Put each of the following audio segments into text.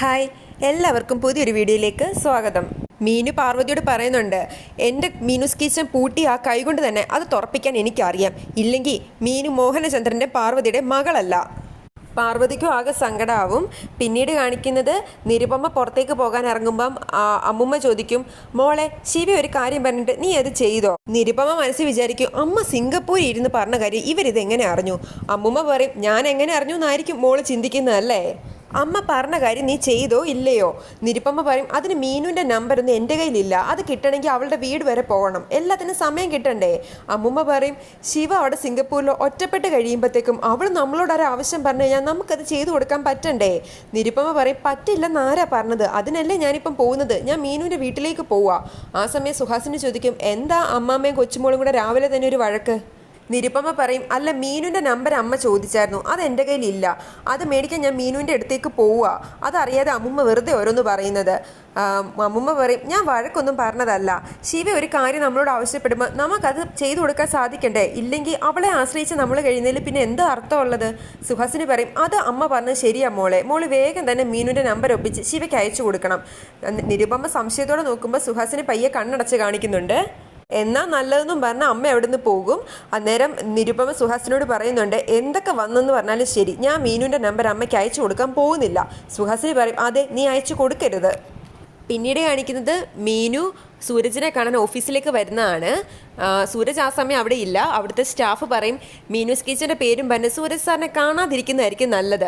Hi, എല്ലാവർക്കും പുതിയൊരു വീഡിയോയിലേക്ക് സ്വാഗതം. മീനു പാർവതിയോട് പറയുന്നുണ്ട്, എൻ്റെ മീനുസ് കിച്ചൻ പൂട്ടി ആ കൈകൊണ്ട് തന്നെ അത് തുറപ്പിക്കാൻ എനിക്കറിയാം. ഇല്ലെങ്കിൽ മീനു മോഹനചന്ദ്രൻ്റെ പാർവതിയുടെ മകളല്ല. പാർവതിക്കും ആകെ സങ്കടമാവും. പിന്നീട് കാണിക്കുന്നത് നിരുപമ പുറത്തേക്ക് പോകാൻ ഇറങ്ങുമ്പം അമ്മുമ്മ ചോദിക്കും, മോളെ ശിവ ഒരു കാര്യം പറഞ്ഞിട്ട് നീ അത് ചെയ്തോ? നിരുപമ മനസ്സിൽ വിചാരിക്കും, അമ്മ സിംഗപ്പൂരിൽ ഇരുന്ന് പറഞ്ഞ കാര്യം ഇവരിത് എങ്ങനെ അറിഞ്ഞു? അമ്മുമ്മ പറയും, ഞാൻ എങ്ങനെ അറിഞ്ഞു എന്നായിരിക്കും മോള് ചിന്തിക്കുന്നതല്ലേ. അമ്മ പറഞ്ഞ കാര്യം നീ ചെയ്തോ ഇല്ലയോ? നിരുപമ പറയും, അതിന് മീനുവിൻ്റെ നമ്പറൊന്നും എൻ്റെ കയ്യിലില്ല, അത് കിട്ടണമെങ്കിൽ അവളുടെ വീട് വരെ പോകണം, എല്ലാത്തിനും സമയം കിട്ടണ്ടേ? അമ്മുമ്മ പറയും, ശിവ അവിടെ സിംഗപ്പൂരിൽ ഒറ്റപ്പെട്ട് കഴിയുമ്പോഴത്തേക്കും അവൾ നമ്മളോടൊരു ആവശ്യം പറഞ്ഞു കഴിഞ്ഞാൽ നമുക്കത് ചെയ്തു കൊടുക്കാൻ പറ്റണ്ടേ? നിരുപമ പറയും, പറ്റില്ലെന്ന് ആരാ പറഞ്ഞത്? അതിനല്ലേ ഞാനിപ്പം പോകുന്നത്, ഞാൻ മീനുവിൻ്റെ വീട്ടിലേക്ക് പോവാ. ആ സമയം സുഹാസിനി ചോദിക്കും, എന്താ അമ്മാമ്മയും കൊച്ചുമോളും കൂടെ രാവിലെ തന്നെ ഒരു വഴക്ക്? നിരുപമ പറയും, അല്ല മീനുവിൻ്റെ നമ്പർ അമ്മ ചോദിച്ചായിരുന്നു, അത് എൻ്റെ കയ്യിലില്ല, അത് മേടിക്കാൻ ഞാൻ മീനുവിൻ്റെ അടുത്തേക്ക് പോവുക. അതറിയാതെ അമ്മുമ്മ വെറുതെ ഓരോന്ന് പറയുന്നത്. അമ്മുമ്മ പറയും, ഞാൻ വഴക്കൊന്നും പറഞ്ഞതല്ല, ശിവ ഒരു കാര്യം നമ്മളോട് ആവശ്യപ്പെടുമ്പോൾ നമുക്കത് ചെയ്തു കൊടുക്കാൻ സാധിക്കണ്ടേ? ഇല്ലെങ്കിൽ അവളെ ആശ്രയിച്ച് നമ്മൾ കഴിയുന്നതിൽ പിന്നെ എന്താ അർത്ഥമുള്ളത്? സുഹാസിനി പറയും, അത് അമ്മ പറഞ്ഞത് ശരിയാ മോളെ, മോള് വേഗം തന്നെ മീനുവിൻ്റെ നമ്പർ ഒപ്പിച്ച് ശിവയ്ക്ക് അയച്ചു കൊടുക്കണം. നിരുപമ സംശയത്തോടെ നോക്കുമ്പോൾ സുഹാസിനി പയ്യെ കണ്ണടച്ച് കാണിക്കുന്നുണ്ട്. എന്നാ നല്ലതെന്നും പറഞ്ഞാൽ അമ്മ എവിടെ നിന്ന് പോകും. അന്നേരം നിരുപമ സുഹാസിനോട് പറയുന്നുണ്ട്, എന്തൊക്കെ വന്നെന്ന് പറഞ്ഞാലും ശരി, ഞാൻ മീനുവിൻ്റെ നമ്പർ അമ്മയ്ക്ക് അയച്ചു കൊടുക്കാൻ പോകുന്നില്ല. സുഹാസിനി പറയും, അതെ നീ അയച്ചു കൊടുക്കരുത്. പിന്നീട് കാണിക്കുന്നത് മീനു സൂരജിനെ കാണാൻ ഓഫീസിലേക്ക് വരുന്നതാണ്. സൂരജ് ആ സമയം അവിടെ ഇല്ല. അവിടുത്തെ സ്റ്റാഫ് പറയും, മീനൂസ് കിച്ചൻ്റെ പേരും പറഞ്ഞ് സൂരജ് സാറിനെ കാണാതിരിക്കുന്നതായിരിക്കും നല്ലത്.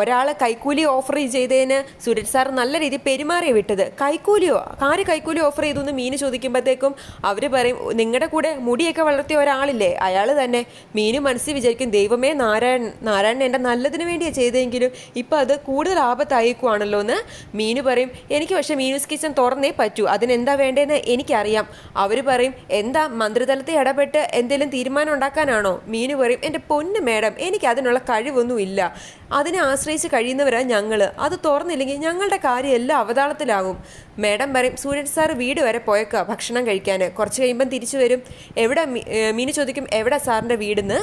ഒരാൾ കൈക്കൂലി ഓഫർ ചെയ്തതിന് സൂരജ് സാർ നല്ല രീതിയിൽ പെരുമാറിയ വിട്ടത്. കൈക്കൂലിയോ? ആര് കൈക്കൂലി ഓഫർ ചെയ്തു എന്ന് മീനു ചോദിക്കുമ്പോഴത്തേക്കും അവർ പറയും, നിങ്ങളുടെ കൂടെ മുടിയൊക്കെ വളർത്തിയ ഒരാളില്ലേ, അയാൾ തന്നെ. മീനു മനസ്സിൽ വിചാരിക്കും, ദൈവമേ നാരായണൻ എൻ്റെ നല്ലതിന് വേണ്ടിയാണ് ചെയ്തതെങ്കിലും ഇപ്പം അത് കൂടുതൽ ആപത്തായിരിക്കുവാണല്ലോ എന്ന്. മീനു പറയും, എനിക്ക് പക്ഷേ മീനൂസ് കിച്ചൻ തുറന്നേ പറ്റൂ, അതിനെന്താ വേണ്ടതെന്ന് എനിക്കറിയാം. അവർ പറയും, എന്താ മന്ത്രിതലത്തിൽ ഇടപെട്ട് എന്തെങ്കിലും തീരുമാനം ഉണ്ടാക്കാനാണോ? മീനു പറയും, എൻ്റെ പൊന്ന് മേഡം, എനിക്ക് അതിനുള്ള കഴിവൊന്നുമില്ല, അതിനെ ആശ്രയിച്ച് കഴിയുന്നവരാണ് ഞങ്ങൾ, അത് തുറന്നില്ലെങ്കിൽ ഞങ്ങളുടെ കാര്യം എല്ലാം അവതാളത്തിലാകും. മേഡം പറയും, സൂരജ് സാർ വീട് വരെ പോയേക്കുക ഭക്ഷണം കഴിക്കാൻ, കുറച്ച് കഴിയുമ്പം തിരിച്ചു വരും. എവിടെ? മീനു ചോദിക്കും, എവിടെ സാറിൻ്റെ വീടെന്ന്.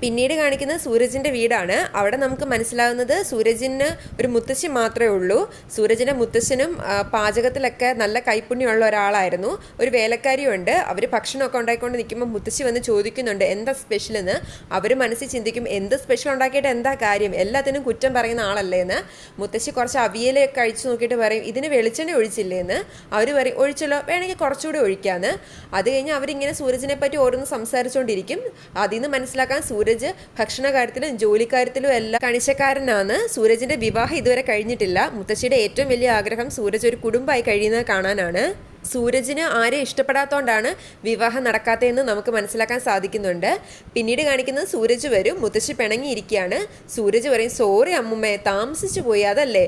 പിന്നീട് കാണിക്കുന്നത് സൂരജിൻ്റെ വീടാണ്. അവിടെ നമുക്ക് മനസ്സിലാകുന്നത് സൂരജിന് ഒരു മുത്തശ്ശി മാത്രമേ ഉള്ളൂ. സൂരജിൻ്റെ മുത്തശ്ശനും പാചകത്തിലൊക്കെ നല്ല കൈപ്പുണ്യമുള്ള ഒരാളായിരുന്നു. ഒരു വേലക്കാരിയുണ്ട്. അവർ ഭക്ഷണമൊക്കെ ഉണ്ടാക്കിക്കൊണ്ട് നിൽക്കുമ്പോൾ മുത്തശ്ശി വന്ന് ചോദിക്കുന്നുണ്ട്, എന്താ സ്പെഷ്യലെന്ന്. അവർ മനസ്സിൽ ചിന്തിക്കും, എന്ത് സ്പെഷ്യൽ ഉണ്ടാക്കിയിട്ട് എന്താ കാര്യം, എല്ലാത്തിനും കുറ്റം പറയുന്ന ആളല്ലേ എന്ന്. മുത്തശ്ശി കുറച്ച് അവിയലൊക്കെ കഴിച്ചു നോക്കിയിട്ട് പറയും, ഇതിന് വെളിച്ചെണ്ണ ഒഴിച്ചില്ലേ എന്ന്. അവർ പറയും, ഒഴിച്ചല്ലോ, വേണമെങ്കിൽ കുറച്ചുകൂടി ഒഴിക്കാമെന്ന്. അത് കഴിഞ്ഞ് അവരിങ്ങനെ സൂരജിനെ പറ്റി ഓരോന്ന് സംസാരിച്ചുകൊണ്ടിരിക്കും. അതിൽ നിന്ന് മനസ്സിലാക്കാൻ സൂരജ് ഭക്ഷണ കാര്യത്തിലും ജോലിക്കാര്യത്തിലും എല്ലാം കണിശക്കാരനാണ്. സൂരജിന്റെ വിവാഹം ഇതുവരെ കഴിഞ്ഞിട്ടില്ല. മുത്തശ്ശിയുടെ ഏറ്റവും വലിയ ആഗ്രഹം സൂരജ് ഒരു കുടുംബമായി കഴിയുന്നത് കാണാനാണ്. സൂരജിന് ആരെയും ഇഷ്ടപ്പെടാത്തതുകൊണ്ടാണ് വിവാഹം നടക്കാത്തതെന്ന് നമുക്ക് മനസ്സിലാക്കാൻ സാധിക്കുന്നുണ്ട്. പിന്നീട് കാണിക്കുന്നത് സൂരജ് വരും. മുത്തശ്ശി പിണങ്ങിയിരിക്കുകയാണ്. സൂരജ് പറയും, സോറി അമ്മുമ്മേ, താമസിച്ചു പോയി അതല്ലേ.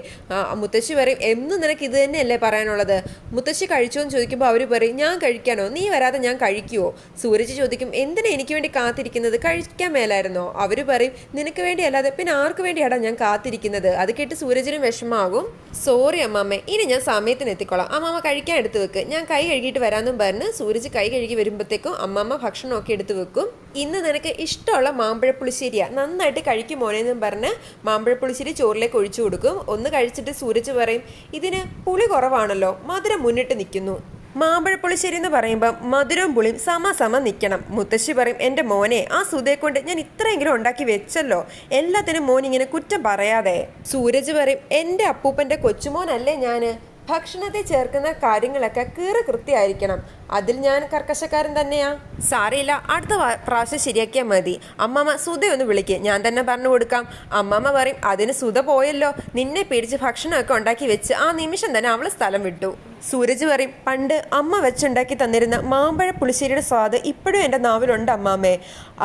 മുത്തശ്ശി പറയും, എന്നും നിനക്ക് ഇത് തന്നെയല്ലേ പറയാനുള്ളത്? മുത്തശ്ശി കഴിച്ചോ എന്ന് ചോദിക്കുമ്പോൾ അവർ പറയും, ഞാൻ കഴിക്കാനോ? നീ വരാതെ ഞാൻ കഴിക്കുവോ? സൂരജ് ചോദിക്കും, എന്തിനാ എനിക്ക് വേണ്ടി കാത്തിരിക്കുന്നത്, കഴിക്കാൻ മേലായിരുന്നോ? അവർ പറയും, നിനക്ക് വേണ്ടി അല്ലാതെ പിന്നെ ആർക്ക് വേണ്ടിയാടാ ഞാൻ കാത്തിരിക്കുന്നത്? അത് കേട്ട് സൂരജിനും വിഷമാകും. സോറി അമ്മാമ്മേ, ഇനി ഞാൻ സമയത്തിന് എത്തിക്കോളാം, അമ്മാമ്മ കഴിക്കാൻ എടുത്തു വെക്ക്, ഞാൻ കൈ കഴുകിയിട്ട് വരാമെന്നും പറഞ്ഞ് സൂരജ് കൈ കഴുകി വരുമ്പോഴത്തേക്കും അമ്മമ്മ ഭക്ഷണമൊക്കെ എടുത്ത് വെക്കും. ഇന്ന് നിനക്ക് ഇഷ്ടമുള്ള മാമ്പഴപ്പുളിശ്ശേരിയാണ്, നന്നായിട്ട് കഴിക്കും മോനെന്നും പറഞ്ഞ് മാമ്പഴപ്പുളിശ്ശേരി ചോറിലേക്ക് ഒഴിച്ചു കൊടുക്കും. ഒന്ന് കഴിച്ചിട്ട് സൂരജ് പറയും, ഇതിന് പുളി കുറവാണല്ലോ, മധുരം മുന്നിട്ട് നിൽക്കുന്നു. മാമ്പഴപ്പുളിശ്ശേരി എന്ന് പറയുമ്പോൾ മധുരവും പുളിയും സമ നിൽക്കണം. മുത്തശ്ശി പറയും, എൻ്റെ മോനെ, ആ സുധയെ കൊണ്ട് ഞാൻ ഇത്രയെങ്കിലും ഉണ്ടാക്കി വെച്ചല്ലോ, എല്ലാത്തിനും മോൻ ഇങ്ങനെ കുറ്റം പറയാതെ. സൂരജ് പറയും, എൻ്റെ അപ്പൂപ്പൻ്റെ കൊച്ചുമോനല്ലേ ഞാൻ, ഭക്ഷണത്തിൽ ചേർക്കുന്ന കാര്യങ്ങളൊക്കെ കൃത്യമായിരിക്കണം, അതിൽ ഞാൻ കർക്കശക്കാരൻ തന്നെയാ. സാരയില്ല, അടുത്ത പ്രാവശ്യം ശരിയാക്കിയാൽ മതി. അമ്മമ്മ സുധയൊന്ന് വിളിക്കുക, ഞാൻ തന്നെ പറഞ്ഞു കൊടുക്കാം. അമ്മമ്മ പറയും, അതിന് സുധ പോയല്ലോ, നിന്നെ പേടിച്ച് ഭക്ഷണമൊക്കെ ഉണ്ടാക്കി വെച്ച് ആ നിമിഷം തന്നെ അവൾ സ്ഥലം വിട്ടു. സൂരജ് പറയും, പണ്ട് അമ്മ വെച്ചുണ്ടാക്കി തന്നിരുന്ന മാമ്പഴ പുളിശ്ശേരിയുടെ സ്വാദ് ഇപ്പോഴും എൻ്റെ നാവിലുണ്ട് അമ്മാമ്മേ.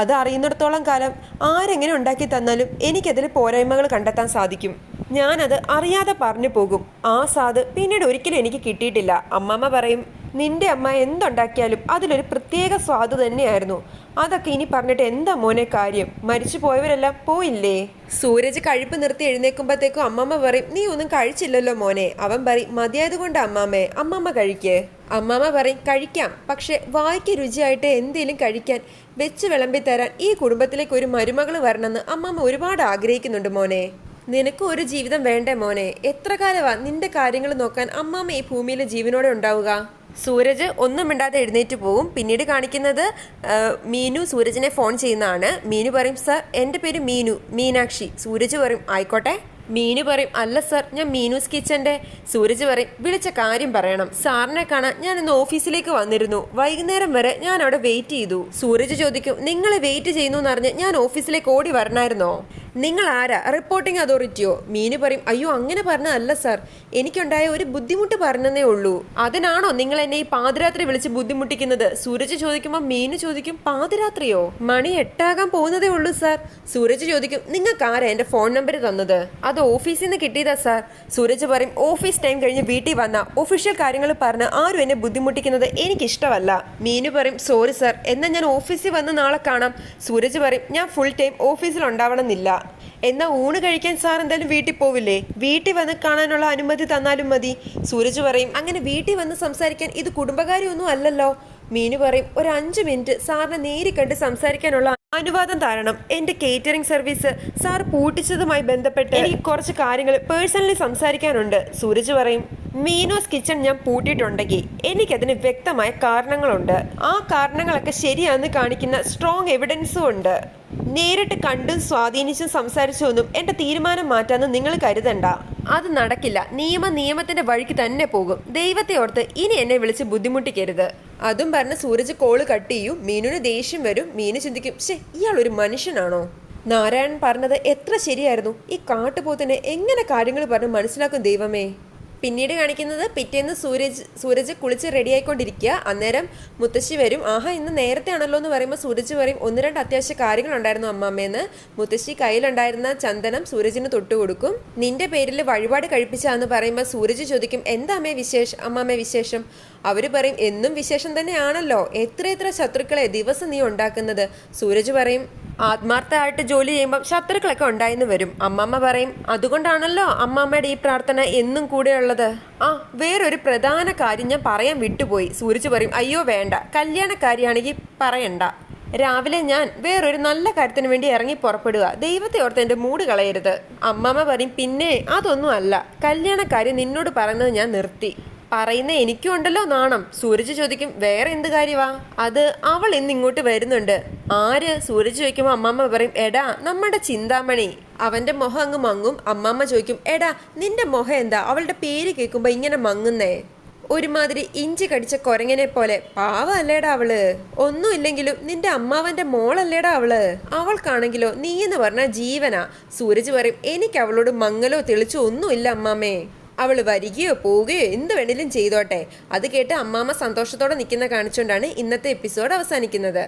അത് അറിയുന്നിടത്തോളം കാലം ആരെങ്ങനെ ഉണ്ടാക്കി തന്നാലും എനിക്കതിൽ പോരായ്മകൾ കണ്ടെത്താൻ സാധിക്കും. ഞാനത് അറിയാതെ പറഞ്ഞു പോകും. ആ സ്വാദ് പിന്നീട് ഒരിക്കലും എനിക്ക് കിട്ടിയിട്ടില്ല. അമ്മമ്മ പറയും, നിന്റെ അമ്മ എന്തുണ്ടാക്കിയാലും അതിലൊരു പ്രത്യേക സ്വാദ് തന്നെയായിരുന്നു. അതൊക്കെ ഇനി പറഞ്ഞിട്ട് എന്താ മോനെ കാര്യം, മരിച്ചു പോയവരെല്ലാം പോയില്ലേ? സൂരജ് കഴിപ്പ് നിർത്തി എഴുന്നേക്കുമ്പോഴത്തേക്കും അമ്മമ്മ പറയും, നീ ഒന്നും കഴിച്ചില്ലല്ലോ മോനെ. അവൻ പറയും, മതിയായതുകൊണ്ട് അമ്മാമ്മേ, അമ്മമ്മ കഴിക്കേ. അമ്മമ്മ പറയും, കഴിക്കാം, പക്ഷെ വായ്ക്ക് രുചിയായിട്ട് എന്തേലും കഴിക്കാൻ വെച്ച് വിളമ്പി തരാൻ ഈ കുടുംബത്തിലേക്ക് ഒരു മരുമകൾ വരണമെന്ന് അമ്മമ്മ ഒരുപാട് ആഗ്രഹിക്കുന്നുണ്ട് മോനെ. നിനക്ക് ഒരു ജീവിതം വേണ്ടേ മോനെ? എത്ര കാലമാ നിന്റെ കാര്യങ്ങൾ നോക്കാൻ അമ്മാമ്മ ഈ ഭൂമിയിലെ ജീവനോടെ ഉണ്ടാവുക? സൂരജ് ഒന്നും മിണ്ടാതെ എഴുന്നേറ്റ് പോകും. പിന്നീട് കാണിക്കുന്നത് മീനു സൂരജിനെ ഫോൺ ചെയ്യുന്നതാണ്. മീനു പറയും, സർ എൻ്റെ പേര് മീനു, മീനാക്ഷി. സൂരജ് പറയും, ആയിക്കോട്ടെ. മീനു പറയും, അല്ല സർ, ഞാൻ മീനൂസ് കിച്ചൻ്റെ. സൂരജ് പറയും, വിളിച്ച കാര്യം പറയണം. സാറിനെ കാണാൻ ഞാൻ ഇന്ന് ഓഫീസിലേക്ക് വന്നിരുന്നു. വൈകുന്നേരം വരെ ഞാൻ അവിടെ വെയിറ്റ് ചെയ്തു. സൂരജ് ചോദിക്കും, നിങ്ങളെ വെയിറ്റ് ചെയ്യുന്നു എന്നറിഞ്ഞ് ഞാൻ ഓഫീസിലേക്ക് ഓടി വരണമായിരുന്നോ? നിങ്ങൾ ആരാ, റിപ്പോർട്ടിംഗ് അതോറിറ്റിയോ? മീനു പറയും, അയ്യോ അങ്ങനെ പറഞ്ഞതല്ല സാർ, എനിക്കുണ്ടായ ഒരു ബുദ്ധിമുട്ട് പറഞ്ഞതേ ഉള്ളൂ. അതിനാണോ നിങ്ങൾ എന്നെ ഈ പാതിരാത്രി വിളിച്ച് ബുദ്ധിമുട്ടിക്കുന്നത്? സൂരജ് ചോദിക്കുമ്പോൾ മീനു ചോദിക്കും, പാതിരാത്രിയോ? മണി 8 പോകുന്നതേ ഉള്ളൂ സാർ. സൂരജ് ചോദിക്കും, നിങ്ങൾക്ക് ആരാ എൻ്റെ ഫോൺ നമ്പർ തന്നത്? അത് ഓഫീസിൽ നിന്ന് കിട്ടിയതാ സാർ. സൂരജ് പറയും, ഓഫീസ് ടൈം കഴിഞ്ഞ് വീട്ടിൽ വന്ന ഒഫീഷ്യൽ കാര്യങ്ങൾ പറഞ്ഞ് ആരും എന്നെ ബുദ്ധിമുട്ടിക്കുന്നത് എനിക്കിഷ്ടമല്ല. മീനു പറയും, സോറി സാർ, എന്നാൽ ഞാൻ ഓഫീസിൽ വന്ന് നാളെ കാണാം. സൂരജ് പറയും, ഞാൻ ഫുൾ ടൈം ഓഫീസിൽ ഉണ്ടാവണമെന്നില്ല. എന്നാ ഊണ് കഴിക്കാൻ സാർ എന്തായാലും വീട്ടിൽ പോവില്ലേ? വീട്ടിൽ വന്ന് കാണാനുള്ള അനുമതി തന്നാലും മതി. സൂരജ് പറയും, അങ്ങനെ വീട്ടിൽ വന്ന് സംസാരിക്കാൻ ഇത് കുടുംബകാര്യമൊന്നും അല്ലല്ലോ. മീനു പറയും, ഒരു 5 മിനിറ്റ് സാറിനെ നേരി കണ്ട് സംസാരിക്കാനുള്ള അനുവാദം തരണം. എൻ്റെ കേറ്ററിംഗ് സർവീസ് സാർ പൂട്ടിച്ചതുമായി ബന്ധപ്പെട്ട് എനിക്ക് കുറച്ച് കാര്യങ്ങൾ പേഴ്സണലി സംസാരിക്കാനുണ്ട്. സൂരജ് പറയും, മീനൂസ് കിച്ചൺ ഞാൻ പൂട്ടിയിട്ടുണ്ടെങ്കിൽ എനിക്കതിന് വ്യക്തമായ കാരണങ്ങളുണ്ട്. ആ കാരണങ്ങളൊക്കെ ശരിയാണെന്ന് കാണിക്കുന്ന സ്ട്രോങ് എവിഡൻസും ഉണ്ട്. നേരിട്ട് കണ്ടും സ്വാധീനിച്ചും സംസാരിച്ചൊന്നും എൻ്റെ തീരുമാനം മാറ്റാന്ന് നിങ്ങൾ കരുതണ്ട. അത് നടക്കില്ല. നിയമത്തിന്റെ വഴിക്ക് തന്നെ പോകും. ദൈവത്തെ ഓർത്ത് ഇനി എന്നെ വിളിച്ച് ബുദ്ധിമുട്ടിക്കരുത്. അതും പറഞ്ഞ് സൂരജ് കോള് കട്ട് ചെയ്യും. മീനുവിന് ദേഷ്യം വരും. മീനു ചിന്തിക്കും, ഇയാൾ ഒരു മനുഷ്യനാണോ? നാരായണൻ പറഞ്ഞത് എത്ര ശരിയായിരുന്നു. ഈ കാട്ടുപോത്തിനെ എങ്ങനെ കാര്യങ്ങൾ പറഞ്ഞ് മനസ്സിലാക്കും ദൈവമേ. പിന്നീട് കാണിക്കുന്നത് പിറ്റേന്ന് സൂരജ് കുളിച്ച് റെഡി ആയിക്കൊണ്ടിരിക്കുക. അന്നേരം മുത്തശ്ശി വരും. ആഹാ, ഇന്ന് നേരത്തെ ആണല്ലോ എന്ന് പറയുമ്പോൾ സൂരജ് പറയും, 1-2 അത്യാവശ്യ കാര്യങ്ങളുണ്ടായിരുന്നു അമ്മാമ്മേന്ന്. മുത്തശ്ശി കയ്യിലുണ്ടായിരുന്ന ചന്ദനം സൂരജിന് തൊട്ടുകൊടുക്കും. നിന്റെ പേരിൽ വഴിപാട് കഴിപ്പിച്ചാന്ന് പറയുമ്പോൾ സൂരജ് ചോദിക്കും, എന്താ അമ്മാമ്മേ വിശേഷം? അവർ പറയും, എന്നും വിശേഷം തന്നെയാണല്ലോ. എത്ര ശത്രുക്കളെ ദിവസം നീ ഉണ്ടാക്കുന്നത്? സൂരജ് പറയും, ആത്മാർത്ഥമായിട്ട് ജോലി ചെയ്യുമ്പോൾ ശത്രുക്കളൊക്കെ ഉണ്ടായിന്ന് വരും. അമ്മമ്മ പറയും, അതുകൊണ്ടാണല്ലോ അമ്മമ്മയുടെ ഈ പ്രാർത്ഥന എന്നും കൂടെയുള്ളത്. വേറൊരു പ്രധാന കാര്യം ഞാൻ പറയാൻ വിട്ടുപോയി. സൂരജ് പറയും, അയ്യോ വേണ്ട, കല്യാണക്കാരിയാണെങ്കിൽ പറയണ്ട. രാവിലെ ഞാൻ വേറൊരു നല്ല കാര്യത്തിന് വേണ്ടി ഇറങ്ങി പുറപ്പെടുക. ദൈവത്തെ ഓർത്ത് എൻ്റെ മൂഡ് കളയരുത്. അമ്മമ്മ പറയും, പിന്നെ അതൊന്നും അല്ല, കല്യാണക്കാരി നിന്നോട് പറയുന്നത് ഞാൻ നിർത്തി. പറയുന്ന എനിക്കും ഉണ്ടല്ലോ നാണം. സൂരജ് ചോദിക്കും, വേറെ എന്ത് കാര്യവാ? അത് അവൾ ഇന്ന് ഇങ്ങോട്ട് വരുന്നുണ്ട്. ആര്? സൂരജ് ചോദിക്കുമ്പോൾ അമ്മമ്മ പറയും, എടാ നമ്മുടെ ചിന്താമണി. അവന്റെ മുഖം അങ്ങ് മങ്ങും. അമ്മമ്മ ചോദിക്കും, എടാ നിന്റെ മുഖം എന്താ അവളുടെ പേര് കേൾക്കുമ്പോ ഇങ്ങനെ മങ്ങുന്നേ? ഒരുമാതിരി ഇഞ്ചി കടിച്ച കൊരങ്ങനെ പോലെ. പാവല്ലേടാ അവള്. ഒന്നുമില്ലെങ്കിലും നിന്റെ അമ്മാവന്റെ മോളല്ലേടാ അവള്. അവൾക്കാണെങ്കിലോ നീ എന്ന് പറഞ്ഞ ജീവനാ. സൂരജ് പറയും, എനിക്ക് അവളോട് മങ്ങലോ തെളിച്ചോ ഒന്നുമില്ല അമ്മാമ്മേ. അവൾ വരികയോ പോവുകയോ എന്ത് വേണേലും ചെയ്തോട്ടെ. അത് കേട്ട് അമ്മാമ്മ സന്തോഷത്തോടെ നിൽക്കുന്ന കാണിച്ചുകൊണ്ടാണ് ഇന്നത്തെ എപ്പിസോഡ് അവസാനിക്കുന്നത്.